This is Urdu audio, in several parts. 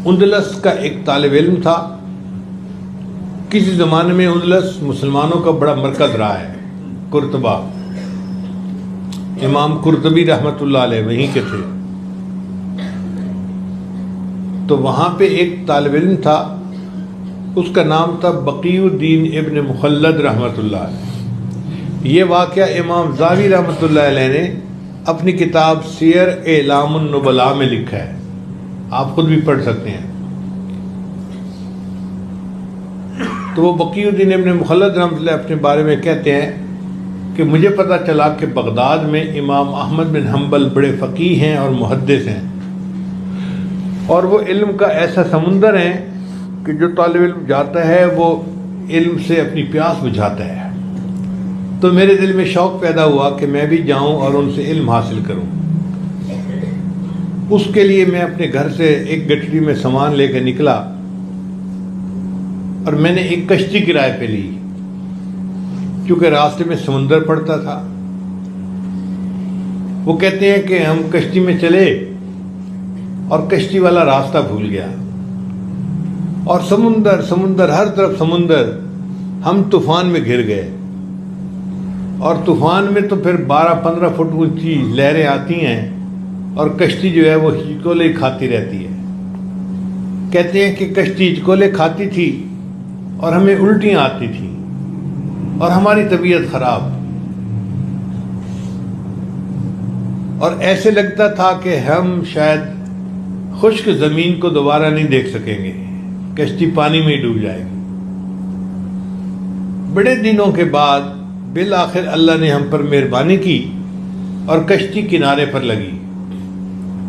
اندلس کا ایک طالب علم تھا. کسی زمانے میں اندلس مسلمانوں کا بڑا مرکز رہا ہے. قرطبہ، امام قرطبی رحمۃ اللہ علیہ وہیں کے تھے. تو وہاں پہ ایک طالب علم تھا، اس کا نام تھا بقی الدین ابن مخلد رحمۃ اللہ علیہ. یہ واقعہ امام زاوی رحمۃ اللہ علیہ نے اپنی کتاب سیر اعلام النبلاء میں لکھا ہے، آپ خود بھی پڑھ سکتے ہیں. تو وہ بقی الدین ابن مخلد رحمۃ اللہ اپنے بارے میں کہتے ہیں کہ مجھے پتہ چلا کہ بغداد میں امام احمد بن حنبل بڑے فقیہ ہیں اور محدث ہیں، اور وہ علم کا ایسا سمندر ہیں کہ جو طالب علم جاتا ہے وہ علم سے اپنی پیاس بجھاتا ہے. تو میرے دل میں شوق پیدا ہوا کہ میں بھی جاؤں اور ان سے علم حاصل کروں. اس کے لیے میں اپنے گھر سے ایک گٹھڑی میں سامان لے کے نکلا اور میں نے ایک کشتی کرائے پہ لی، کیونکہ راستے میں سمندر پڑتا تھا. وہ کہتے ہیں کہ ہم کشتی میں چلے اور کشتی والا راستہ بھول گیا، اور سمندر سمندر ہر طرف سمندر. ہم طوفان میں گر گئے، اور طوفان میں تو پھر 12-15 فٹ اونچی لہریں آتی ہیں اور کشتی جو ہے وہ ہچکولے کھاتی رہتی ہے. کہتے ہیں کہ کشتی ہچکولے کھاتی تھی اور ہمیں الٹیاں آتی تھیں اور ہماری طبیعت خراب، اور ایسے لگتا تھا کہ ہم شاید خشک زمین کو دوبارہ نہیں دیکھ سکیں گے، کشتی پانی میں ہی ڈوب جائے گی. بڑے دنوں کے بعد بالآخر اللہ نے ہم پر مہربانی کی اور کشتی کنارے پر لگی.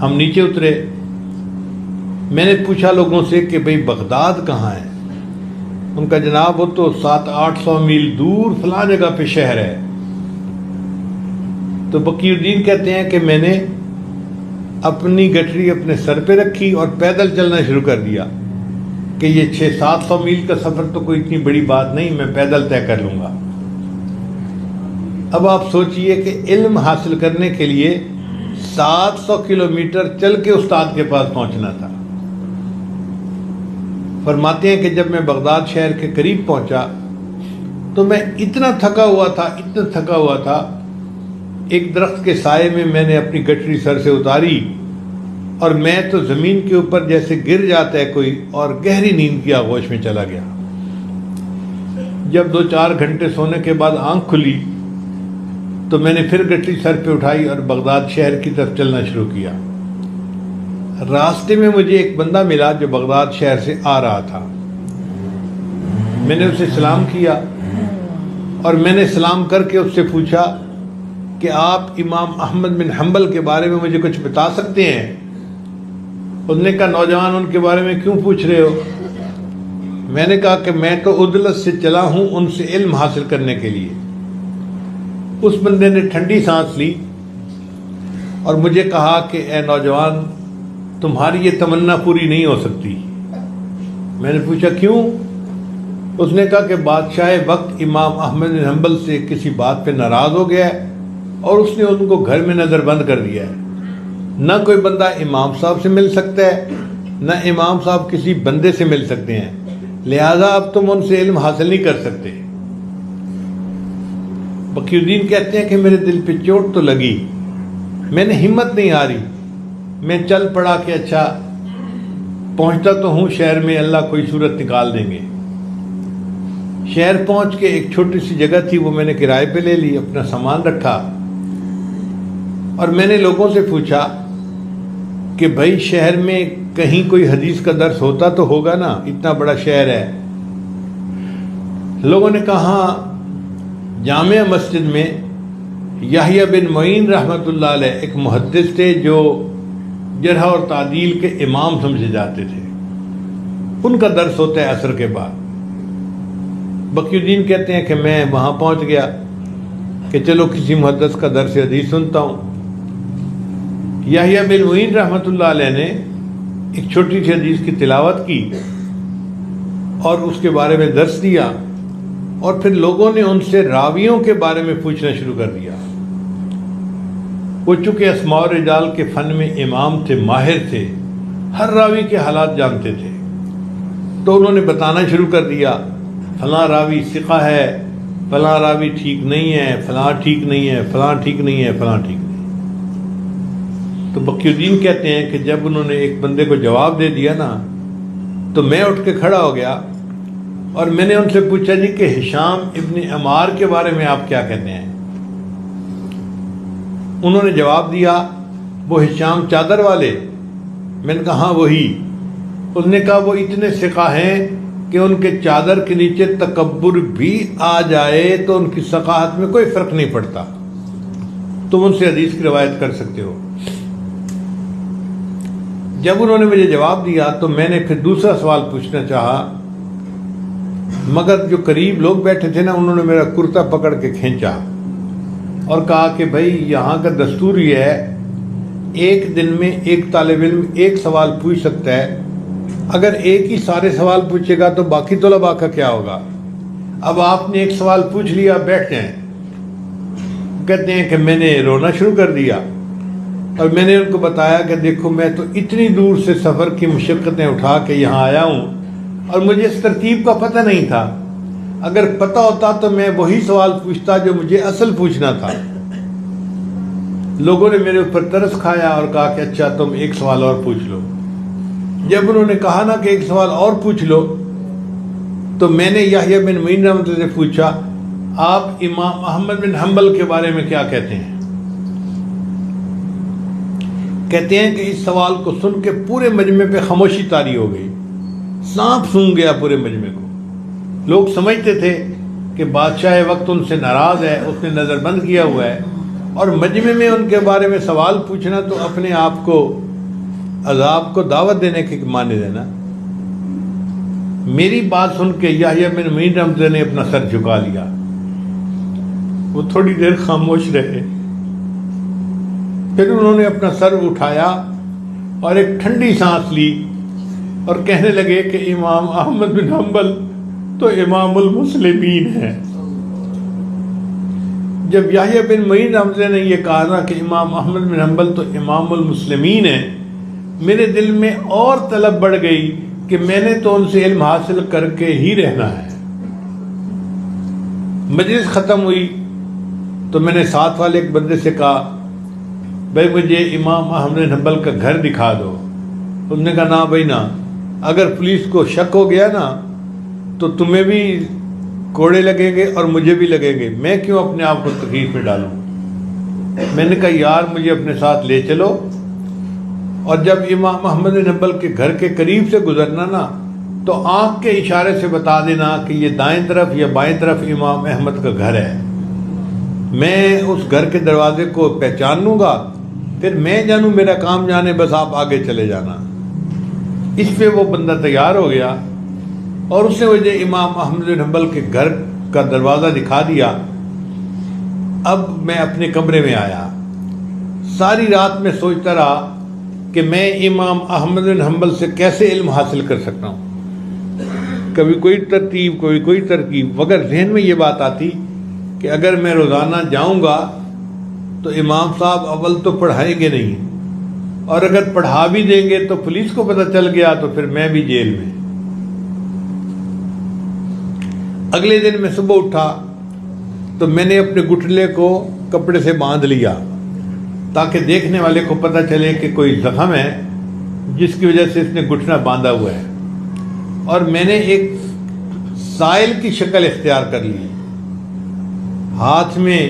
ہم نیچے اترے. میں نے پوچھا لوگوں سے کہ بھئی بغداد کہاں ہے؟ ان کا جناب وہ تو 700-800 میل دور فلاں جگہ پہ شہر ہے. تو بقی الدین کہتے ہیں کہ میں نے اپنی گٹھڑی اپنے سر پہ رکھی اور پیدل چلنا شروع کر دیا کہ یہ 600-700 میل کا سفر تو کوئی اتنی بڑی بات نہیں، میں پیدل طے کر لوں گا. اب آپ سوچئے کہ علم حاصل کرنے کے لیے 700 کلومیٹر چل کے استاد کے پاس پہنچنا تھا. فرماتے ہیں کہ جب میں بغداد شہر کے قریب پہنچا تو میں اتنا تھکا ہوا تھا، ایک درخت کے سائے میں نے اپنی گٹھڑی سر سے اتاری اور میں تو زمین کے اوپر جیسے گر جاتا ہے کوئی، اور گہری نیند کی آغوش میں چلا گیا. جب 2-4 گھنٹے سونے کے بعد آنکھ کھلی تو میں نے پھر گٹھڑی سر پہ اٹھائی اور بغداد شہر کی طرف چلنا شروع کیا. راستے میں مجھے ایک بندہ ملا جو بغداد شہر سے آ رہا تھا. میں نے اسے سلام کیا اور میں نے سلام کر کے اس سے پوچھا کہ آپ امام احمد بن حنبل کے بارے میں مجھے کچھ بتا سکتے ہیں؟ اس نے کہا نوجوان ان کے بارے میں کیوں پوچھ رہے ہو؟ میں نے کہا کہ میں تو اندلس سے چلا ہوں ان سے علم حاصل کرنے کے لیے. اس بندے نے ٹھنڈی سانس لی اور مجھے کہا کہ اے نوجوان، تمہاری یہ تمنا پوری نہیں ہو سکتی. میں نے پوچھا کیوں؟ اس نے کہا کہ بادشاہ وقت امام احمد بن حنبل سے کسی بات پہ ناراض ہو گیا ہے اور اس نے ان کو گھر میں نظر بند کر دیا ہے. نہ کوئی بندہ امام صاحب سے مل سکتا ہے، نہ امام صاحب کسی بندے سے مل سکتے ہیں، لہذا اب تم ان سے علم حاصل نہیں کر سکتے. بقی الدین کہتے ہیں کہ میرے دل پہ چوٹ تو لگی، میں نے ہمت نہیں ہاری. میں چل پڑا کہ اچھا پہنچتا تو ہوں شہر میں، اللہ کوئی صورت نکال دیں گے. شہر پہنچ کے ایک چھوٹی سی جگہ تھی، وہ میں نے کرائے پہ لے لی، اپنا سامان رکھا اور میں نے لوگوں سے پوچھا کہ بھائی شہر میں کہیں کوئی حدیث کا درس ہوتا تو ہوگا نا، اتنا بڑا شہر ہے. لوگوں نے کہا جامع مسجد میں یحییٰ بن معین رحمۃ اللہ علیہ ایک محدث تھے جو جرح اور تعدیل کے امام سمجھے جاتے تھے، ان کا درس ہوتا ہے عصر کے بعد. بقی الدین کہتے ہیں کہ میں وہاں پہنچ گیا کہ چلو کسی محدث کا درس حدیث سنتا ہوں. یحییٰ بن معین رحمۃ اللہ علیہ نے ایک چھوٹی سی حدیث کی تلاوت کی اور اس کے بارے میں درس دیا، اور پھر لوگوں نے ان سے راویوں کے بارے میں پوچھنا شروع کر دیا. وہ چونکہ اسماء الرجال کے فن میں امام تھے، ماہر تھے، ہر راوی کے حالات جانتے تھے، تو انہوں نے بتانا شروع کر دیا فلاں راوی ثقہ ہے، فلاں راوی ٹھیک نہیں ہے، فلاں ٹھیک نہیں ہے، فلاں ٹھیک نہیں ہے، فلاں ٹھیک نہیں ہے۔ تو بقی الدین کہتے ہیں کہ جب انہوں نے ایک بندے کو جواب دے دیا نا، تو میں اٹھ کے کھڑا ہو گیا اور میں نے ان سے پوچھا جی کہ ہشام ابن عمار کے بارے میں آپ کیا کہتے ہیں؟ انہوں نے جواب دیا وہ ہشام چادر والے؟ میں نے کہا ہاں وہی۔ انہوں نے کہا وہ اتنے ثقہ ہیں کہ ان کے چادر کے نیچے تکبر بھی آ جائے تو ان کی ثقاہت میں کوئی فرق نہیں پڑتا، تم ان سے حدیث کی روایت کر سکتے ہو۔ جب انہوں نے مجھے جواب دیا تو میں نے پھر دوسرا سوال پوچھنا چاہا، مگر جو قریب لوگ بیٹھے تھے نا، انہوں نے میرا کرتا پکڑ کے کھینچا اور کہا کہ بھائی یہاں کا دستور یہ ہے ایک دن میں ایک طالب علم ایک سوال پوچھ سکتا ہے، اگر ایک ہی سارے سوال پوچھے گا تو باقی طلباء کا کیا ہوگا؟ اب آپ نے ایک سوال پوچھ لیا، بیٹھ جائیں۔ کہتے ہیں کہ میں نے رونا شروع کر دیا اور میں نے ان کو بتایا کہ دیکھو میں تو اتنی دور سے سفر کی مشقتیں اٹھا کے یہاں آیا ہوں اور مجھے اس ترتیب کا پتہ نہیں تھا، اگر پتہ ہوتا تو میں وہی سوال پوچھتا جو مجھے اصل پوچھنا تھا۔ لوگوں نے میرے اوپر ترس کھایا اور کہا کہ اچھا تم ایک سوال اور پوچھ لو۔ جب انہوں نے کہا نا کہ ایک سوال اور پوچھ لو، تو میں نے یحییٰ بن معین رحمۃ اللہ سے پوچھا آپ امام احمد بن حنبل کے بارے میں کیا کہتے ہیں؟ کہتے ہیں کہ اس سوال کو سن کے پورے مجمع پہ خاموشی طاری ہو گئی، سانپ سونگ گیا پورے مجمع کو۔ لوگ سمجھتے تھے کہ بادشاہ وقت ان سے ناراض ہے، اس نے نظر بند کیا ہوا ہے، اور مجمع میں ان کے بارے میں سوال پوچھنا تو اپنے آپ کو عذاب کو دعوت دینے کے معنی دینا۔ میری بات سن کے یحییٰ بن معین رحمۃ اللہ نے اپنا سر جھکا لیا، وہ تھوڑی دیر خاموش رہے، پھر انہوں نے اپنا سر اٹھایا اور ایک ٹھنڈی سانس لی اور کہنے لگے کہ امام احمد بن حنبل تو امام المسلمین ہے۔ جب یحییٰ بن معین رحمۃ اللہ نے یہ کہا نا کہ امام احمد بن حنبل تو امام المسلمین ہے، میرے دل میں اور طلب بڑھ گئی کہ میں نے تو ان سے علم حاصل کر کے ہی رہنا ہے۔ مجلس ختم ہوئی تو میں نے ساتھ والے ایک بندے سے کہا بھائی مجھے امام احمد بن حنبل کا گھر دکھا دو۔ اس نے کہا نہ بھائی نہ، اگر پولیس کو شک ہو گیا نا تو تمہیں بھی کوڑے لگیں گے اور مجھے بھی لگیں گے، میں کیوں اپنے آپ کو تکلیف میں ڈالوں؟ میں نے کہا یار مجھے اپنے ساتھ لے چلو، اور جب امام احمد بن حنبل کے گھر کے قریب سے گزرنا نا تو آنکھ کے اشارے سے بتا دینا کہ یہ دائیں طرف یا بائیں طرف امام احمد کا گھر ہے۔ میں اس گھر کے دروازے کو پہچان لوں گا، پھر میں جانوں میرا کام جانے، بس آپ آگے چلے جانا۔ اس پہ وہ بندہ تیار ہو گیا اور اس نے مجھے امام احمد بن حنبل کے گھر کا دروازہ دکھا دیا۔ اب میں اپنے کمرے میں آیا، ساری رات میں سوچتا رہا کہ میں امام احمد بن حنبل سے کیسے علم حاصل کر سکتا ہوں۔ کبھی کوئی ترتیب، کوئی ترکیب، مگر ذہن میں یہ بات آتی کہ اگر میں روزانہ جاؤں گا تو امام صاحب اول تو پڑھائیں گے نہیں، اور اگر پڑھا بھی دیں گے تو پولیس کو پتہ چل گیا تو پھر میں بھی جیل میں۔ اگلے دن میں صبح اٹھا تو میں نے اپنے گٹھلے کو کپڑے سے باندھ لیا تاکہ دیکھنے والے کو پتہ چلے کہ کوئی زخم ہے جس کی وجہ سے اس نے گھٹنا باندھا ہوا ہے، اور میں نے ایک سائل کی شکل اختیار کر لی، ہاتھ میں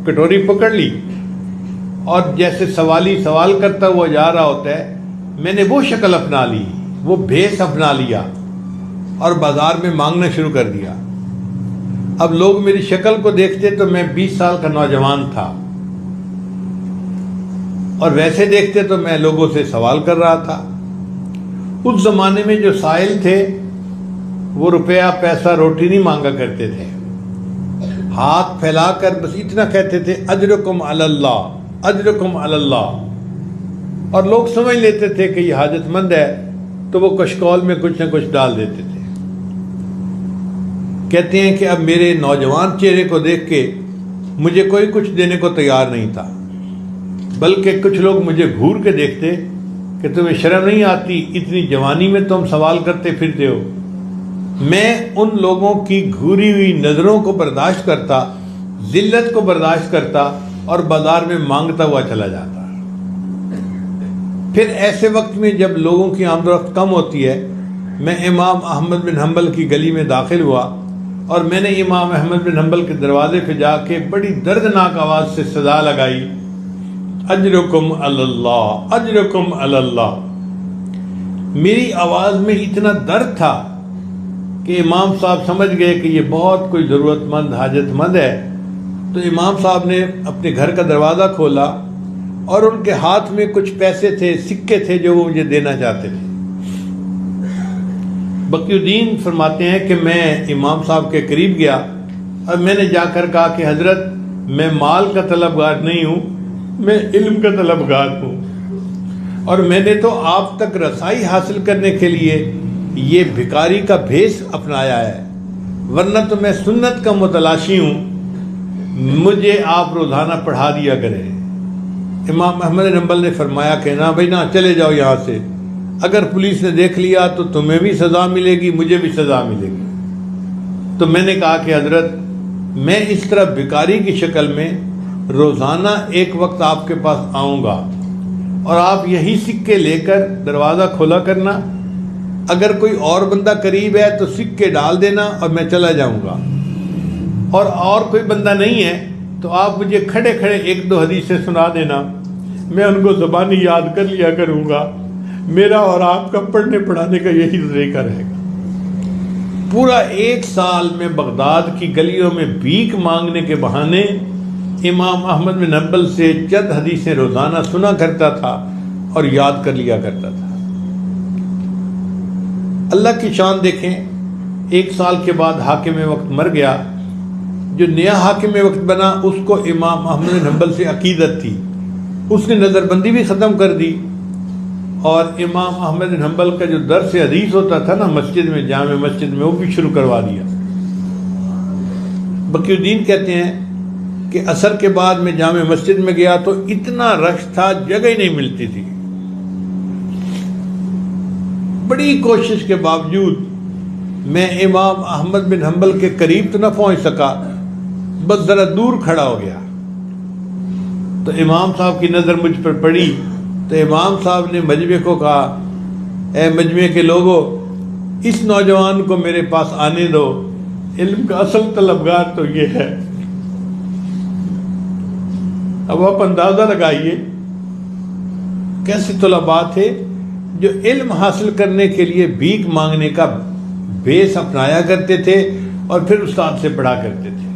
کٹوری پکڑ لی اور جیسے سوالی سوال کرتا ہوا جا رہا ہوتا ہے میں نے وہ شکل اپنا لی، وہ بھیس اپنا لیا اور بازار میں مانگنا شروع کر دیا۔ اب لوگ میری شکل کو دیکھتے تو میں 20 سال کا نوجوان تھا، اور ویسے دیکھتے تو میں لوگوں سے سوال کر رہا تھا۔ اس زمانے میں جو سائل تھے وہ روپیہ پیسہ روٹی نہیں مانگا کرتے تھے، ہاتھ پھیلا کر بس اتنا کہتے تھے اجرکم علی اللہ، اجرکم علی اللہ، اور لوگ سمجھ لیتے تھے کہ یہ حاجت مند ہے تو وہ کشکول میں کچھ نہ کچھ ڈال دیتے تھے۔ کہتے ہیں کہ اب میرے نوجوان چہرے کو دیکھ کے مجھے کوئی کچھ دینے کو تیار نہیں تھا، بلکہ کچھ لوگ مجھے گھور کے دیکھتے کہ تمہیں شرم نہیں آتی، اتنی جوانی میں تم سوال کرتے پھرتے ہو؟ میں ان لوگوں کی گھوری ہوئی نظروں کو برداشت کرتا، ذلت کو برداشت کرتا اور بازار میں مانگتا ہوا چلا جاتا۔ پھر ایسے وقت میں جب لوگوں کی آمد و رفت کم ہوتی ہے، میں امام احمد بن حنبل کی گلی میں داخل ہوا اور میں نے امام احمد بن حنبل کے دروازے پہ جا کے بڑی دردناک آواز سے صدا لگائی، اجرکم علی اللہ، اجرکم علی اللہ۔ میری آواز میں اتنا درد تھا کہ امام صاحب سمجھ گئے کہ یہ بہت کوئی ضرورت مند، حاجت مند ہے۔ تو امام صاحب نے اپنے گھر کا دروازہ کھولا اور ان کے ہاتھ میں کچھ پیسے تھے، سکے تھے جو وہ مجھے دینا چاہتے تھے۔ بقی الدین فرماتے ہیں کہ میں امام صاحب کے قریب گیا اور میں نے جا کر کہا کہ حضرت، میں مال کا طلبگار نہیں ہوں، میں علم کا طلبگار ہوں، اور میں نے تو آپ تک رسائی حاصل کرنے کے لیے یہ بھکاری کا بھیس اپنایا ہے، ورنہ تو میں سنت کا متلاشی ہوں، مجھے آپ روزانہ پڑھا دیا کریں۔ امام احمد بن حنبل نے فرمایا کہ نہ بھائی نہ، چلے جاؤ یہاں سے، اگر پولیس نے دیکھ لیا تو تمہیں بھی سزا ملے گی، مجھے بھی سزا ملے گی۔ تو میں نے کہا کہ حضرت، میں اس طرح بھکاری کی شکل میں روزانہ ایک وقت آپ کے پاس آؤں گا اور آپ یہی سکے لے کر دروازہ کھولا کرنا، اگر کوئی اور بندہ قریب ہے تو سکے ڈال دینا اور میں چلا جاؤں گا، اور کوئی بندہ نہیں ہے تو آپ مجھے کھڑے کھڑے ایک دو حدیثیں سنا دینا، میں ان کو زبانی یاد کر لیا کروں گا۔ میرا اور آپ کا پڑھنے پڑھانے کا یہی طریقہ رہے گا۔ پورا 1 سال میں بغداد کی گلیوں میں بھیک مانگنے کے بہانے امام احمد بن حنبل سے چند حدیثیں روزانہ سنا کرتا تھا اور یاد کر لیا کرتا تھا۔ اللہ کی شان دیکھیں، 1 سال کے بعد حاکم وقت مر گیا۔ جو نیا حاکم وقت بنا اس کو امام احمد بن حنبل سے عقیدت تھی، اس نے نظر بندی بھی ختم کر دی، اور امام احمد بن حنبل کا جو درس حدیث ہوتا تھا نا مسجد میں، جامع مسجد میں، وہ بھی شروع کروا دیا۔ بقی الدین کہتے ہیں کہ عصر کے بعد میں جامع مسجد میں گیا تو اتنا رش تھا، جگہ ہی نہیں ملتی تھی۔ بڑی کوشش کے باوجود میں امام احمد بن حنبل کے قریب تو نہ پہنچ سکا، بس ذرا دور کھڑا ہو گیا۔ تو امام صاحب کی نظر مجھ پر پڑی تو امام صاحب نے مجمع کو کہا، اے مجمع کے لوگوں، اس نوجوان کو میرے پاس آنے دو، علم کا اصل طلبگار تو یہ ہے۔ اب آپ اندازہ لگائیے کیسے طلباء تھے جو علم حاصل کرنے کے لیے بھیک مانگنے کا بھیس اپنایا کرتے تھے اور پھر استاد سے پڑھا کرتے تھے۔